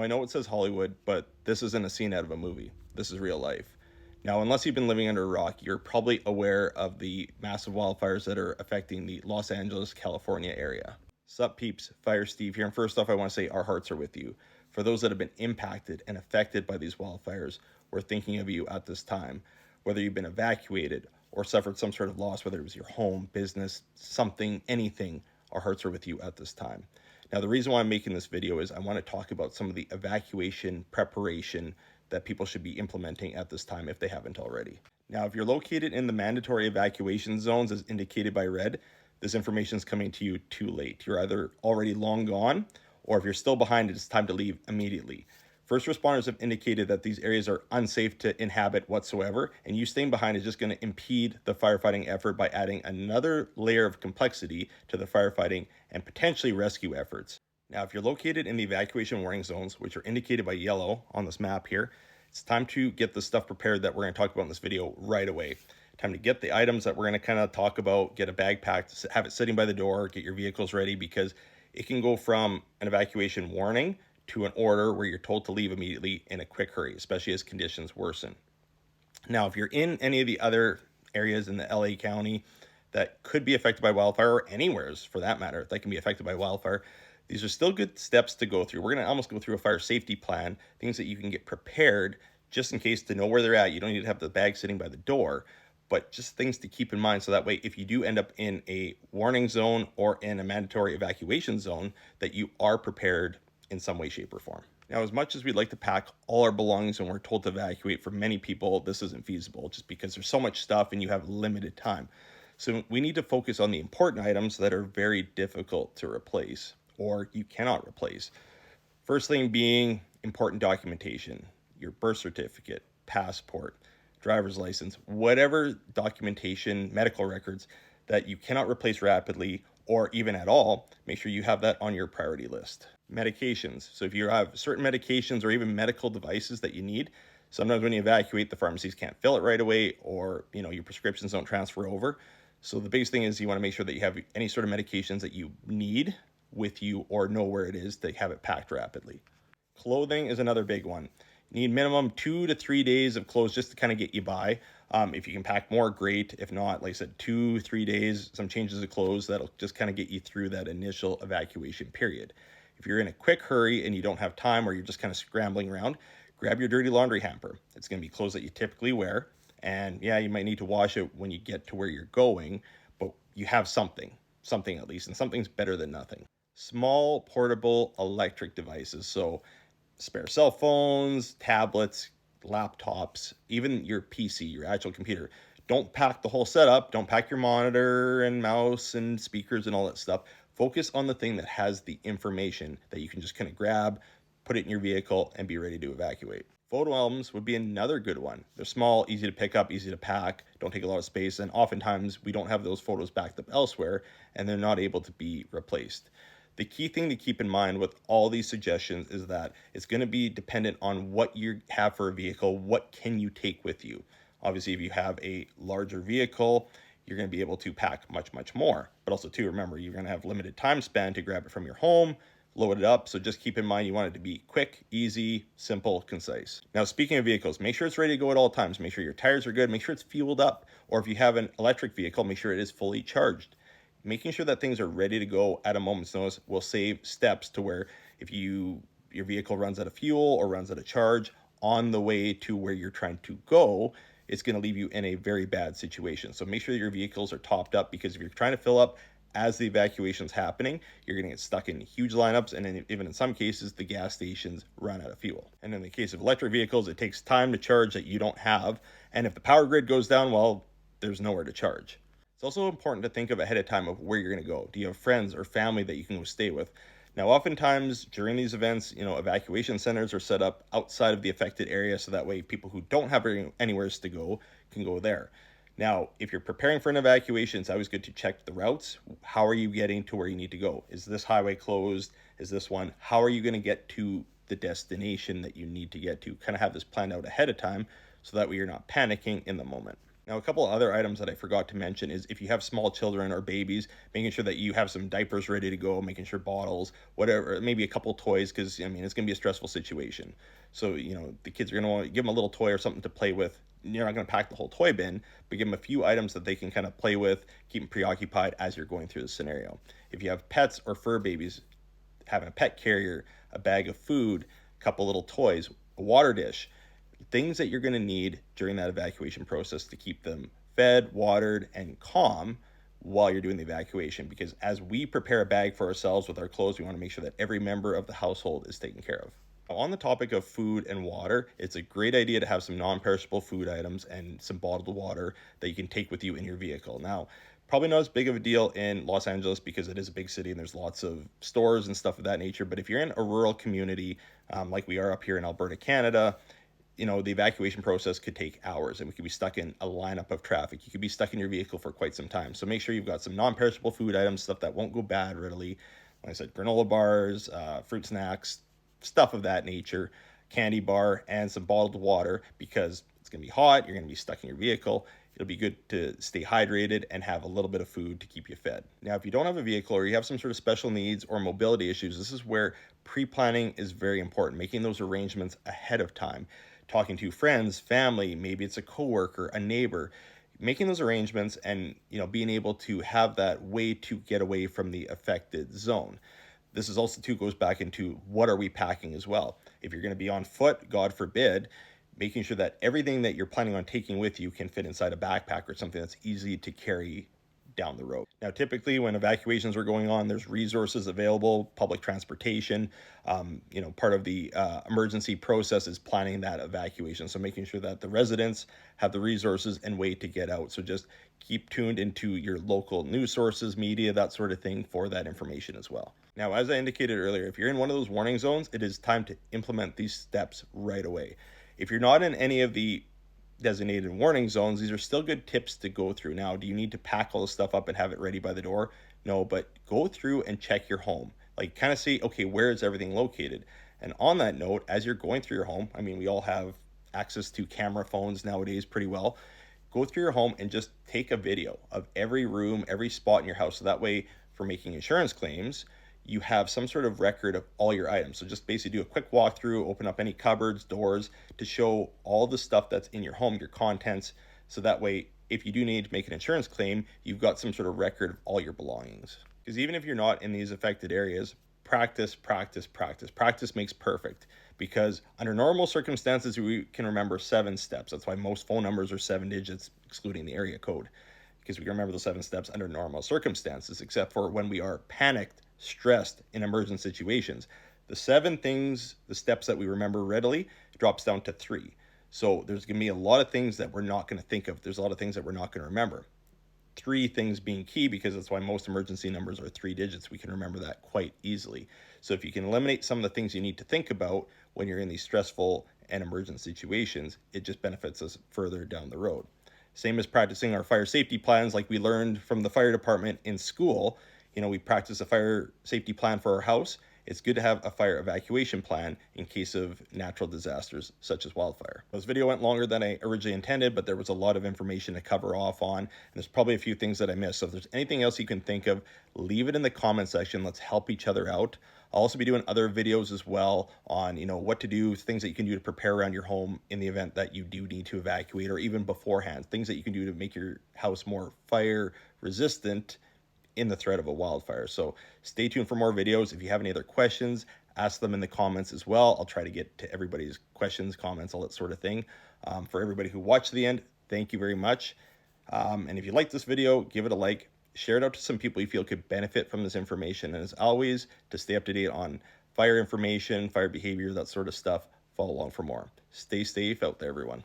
I know it says Hollywood, but this isn't a scene out of a movie. This is real life. Now, unless you've been living under a rock, you're probably aware of the massive wildfires that are affecting the Los Angeles, California area. Sup peeps, Fire Steve here, and first off I want to say our hearts are with you. For those that have been impacted and affected by these wildfires, we're thinking of you at this time. Whether you've been evacuated or suffered some sort of loss, whether it was your home, business, something, anything, our hearts are with you at this time. Now, the reason why I'm making this video is I want to talk about some of the evacuation preparation that people should be implementing at this time if they haven't already. Now, if you're located in the mandatory evacuation zones as indicated by red, this information is coming to you too late. You're either already long gone, or if you're still behind, it's time to leave immediately. First responders have indicated that these areas are unsafe to inhabit whatsoever, and you staying behind is just going to impede the firefighting effort by adding another layer of complexity to the firefighting and potentially rescue efforts. Now, if you're located in the evacuation warning zones, which are indicated by yellow on this map here, it's time to get the stuff prepared that we're going to talk about in this video right away. Time to get the items that we're going to kind of talk about, get a bag packed, have it sitting by the door, get your vehicles ready, because it can go from an evacuation warning to an order where you're told to leave immediately in a quick hurry, especially as conditions worsen. Now, if you're in any of the other areas in the LA County that could be affected by wildfire, or anywheres for that matter, that can be affected by wildfire, these are still good steps to go through. We're going to almost go through a fire safety plan, things that you can get prepared just in case to know where they're at. You don't need to have the bag sitting by the door, but just things to keep in mind so that way if you do end up in a warning zone or in a mandatory evacuation zone, that you are prepared in some way, shape, or form. Now, as much as we'd like to pack all our belongings when we're told to evacuate, for many people, this isn't feasible just because there's so much stuff and you have limited time. So we need to focus on the important items that are very difficult to replace or you cannot replace. First thing being important documentation, your birth certificate, passport, driver's license, whatever documentation, medical records that you cannot replace rapidly or even at all, make sure you have that on your priority list. Medications. So if you have certain medications or even medical devices that you need, sometimes when you evacuate, the pharmacies can't fill it right away, or your prescriptions don't transfer over. So the biggest thing is you want to make sure that you have any sort of medications that you need with you or know where it is to have it packed rapidly. Clothing is another big one. You need minimum 2 to 3 days of clothes just to kind of get you by. If you can pack more, great. If not, like I said, 2-3 days, some changes of clothes that'll just kind of get you through that initial evacuation period. If you're in a quick hurry and you don't have time, or you're just kind of scrambling around, grab your dirty laundry hamper. It's going to be clothes that you typically wear. And yeah, you might need to wash it when you get to where you're going, but you have something at least, and something's better than nothing. Small portable electric devices. So spare cell phones, tablets, laptops, even your PC, your actual computer. Don't pack the whole setup. Don't pack your monitor and mouse and speakers and all that stuff. Focus on the thing that has the information that you can just kind of grab, put it in your vehicle, and be ready to evacuate. Photo albums would be another good one. They're small, easy to pick up, easy to pack, don't take a lot of space, and oftentimes we don't have those photos backed up elsewhere, and they're not able to be replaced. The key thing to keep in mind with all these suggestions is that it's going to be dependent on what you have for a vehicle. What can you take with you? Obviously, if you have a larger vehicle, you're going to be able to pack much, much more. But also, too, remember, you're going to have limited time span to grab it from your home, load it up. So just keep in mind, you want it to be quick, easy, simple, concise. Now, speaking of vehicles, make sure it's ready to go at all times. Make sure your tires are good. Make sure it's fueled up. Or if you have an electric vehicle, make sure it is fully charged. Making sure that things are ready to go at a moment's notice will save steps to where if your vehicle runs out of fuel or runs out of charge on the way to where you're trying to go, it's going to leave you in a very bad situation. So make sure that your vehicles are topped up, because if you're trying to fill up as the evacuation is happening, you're going to get stuck in huge lineups, and even in some cases, the gas stations run out of fuel. And in the case of electric vehicles, it takes time to charge that you don't have. And if the power grid goes down, well, there's nowhere to charge. It's also important to think of ahead of time of where you're going to go. Do you have friends or family that you can go stay with? Now, oftentimes during these events, evacuation centers are set up outside of the affected area, so that way people who don't have anywhere to go can go there. Now, if you're preparing for an evacuation, it's always good to check the routes. How are you getting to where you need to go? Is this highway closed? Is this one? How are you going to get to the destination that you need to get to? Kind of have this planned out ahead of time, so that way you're not panicking in the moment. Now, a couple of other items that I forgot to mention is if you have small children or babies, making sure that you have some diapers ready to go, making sure bottles, whatever, maybe a couple toys, because I mean, it's going to be a stressful situation. So, the kids are going to want to give them a little toy or something to play with. You're not going to pack the whole toy bin, but give them a few items that they can kind of play with, keep them preoccupied as you're going through the scenario. If you have pets or fur babies, having a pet carrier, a bag of food, a couple little toys, a water dish, things that you're going to need during that evacuation process to keep them fed, watered, and calm while you're doing the evacuation. Because as we prepare a bag for ourselves with our clothes, we want to make sure that every member of the household is taken care of. On the topic of food and water, it's a great idea to have some non-perishable food items and some bottled water that you can take with you in your vehicle. Now, probably not as big of a deal in Los Angeles because it is a big city and there's lots of stores and stuff of that nature. But if you're in a rural community, like we are up here in Alberta, Canada, the evacuation process could take hours and we could be stuck in a lineup of traffic. You could be stuck in your vehicle for quite some time. So make sure you've got some non-perishable food items, stuff that won't go bad readily. Like I said, granola bars, fruit snacks, stuff of that nature, candy bar, and some bottled water because it's going to be hot. You're going to be stuck in your vehicle. It'll be good to stay hydrated and have a little bit of food to keep you fed. Now, if you don't have a vehicle or you have some sort of special needs or mobility issues, this is where pre-planning is very important, making those arrangements ahead of time, talking to friends, family, maybe it's a coworker, a neighbor, making those arrangements and being able to have that way to get away from the affected zone. This is also too goes back into what are we packing as well. If you're going to be on foot, God forbid, making sure that everything that you're planning on taking with you can fit inside a backpack or something that's easy to carry down the road. Now, typically when evacuations are going on, there's resources available, public transportation. Part of the emergency process is planning that evacuation. So making sure that the residents have the resources and way to get out. So just keep tuned into your local news sources, media, that sort of thing for that information as well. Now, as I indicated earlier, if you're in one of those warning zones, it is time to implement these steps right away. If you're not in any of the designated warning zones, these are still good tips to go through. Now, do you need to pack all the stuff up and have it ready by the door? No, but go through and check your home. Like kind of see, okay, where is everything located? And on that note, as you're going through your home, I mean, we all have access to camera phones nowadays pretty well. Go through your home and just take a video of every room, every spot in your house. So that way, for making insurance claims, you have some sort of record of all your items. So just basically do a quick walkthrough, open up any cupboards, doors to show all the stuff that's in your home, your contents. So that way, if you do need to make an insurance claim, you've got some sort of record of all your belongings. Because even if you're not in these affected areas, practice, practice, practice. Practice makes perfect. Because under normal circumstances, we can remember 7 steps. That's why most phone numbers are 7 digits, excluding the area code. Because we can remember the 7 steps under normal circumstances, except for when we are panicked, stressed in emergent situations. The 7 things, the steps that we remember readily, drops down to 3. So there's going to be a lot of things that we're not going to think of. There's a lot of things that we're not going to remember. 3 things being key because that's why most emergency numbers are 3 digits. We can remember that quite easily. So if you can eliminate some of the things you need to think about when you're in these stressful and emergent situations, it just benefits us further down the road. Same as practicing our fire safety plans like we learned from the fire department in school. We practice a fire safety plan for our house. It's good to have a fire evacuation plan in case of natural disasters such as wildfire. This video went longer than I originally intended, but there was a lot of information to cover off on. And there's probably a few things that I missed. So if there's anything else you can think of, leave it in the comment section. Let's help each other out. I'll also be doing other videos as well on, what to do, things that you can do to prepare around your home in the event that you do need to evacuate, or even beforehand, things that you can do to make your house more fire resistant in the threat of a wildfire. So stay tuned for more videos. If you have any other questions, ask them in the comments as well. I'll try to get to everybody's questions, comments, all that sort of thing. For everybody who watched the end, thank you very much. And if you like this video, give it a like, share it out to some people you feel could benefit from this information. And as always, to stay up to date on fire information, fire behavior, that sort of stuff, follow along for more. Stay safe out there, everyone.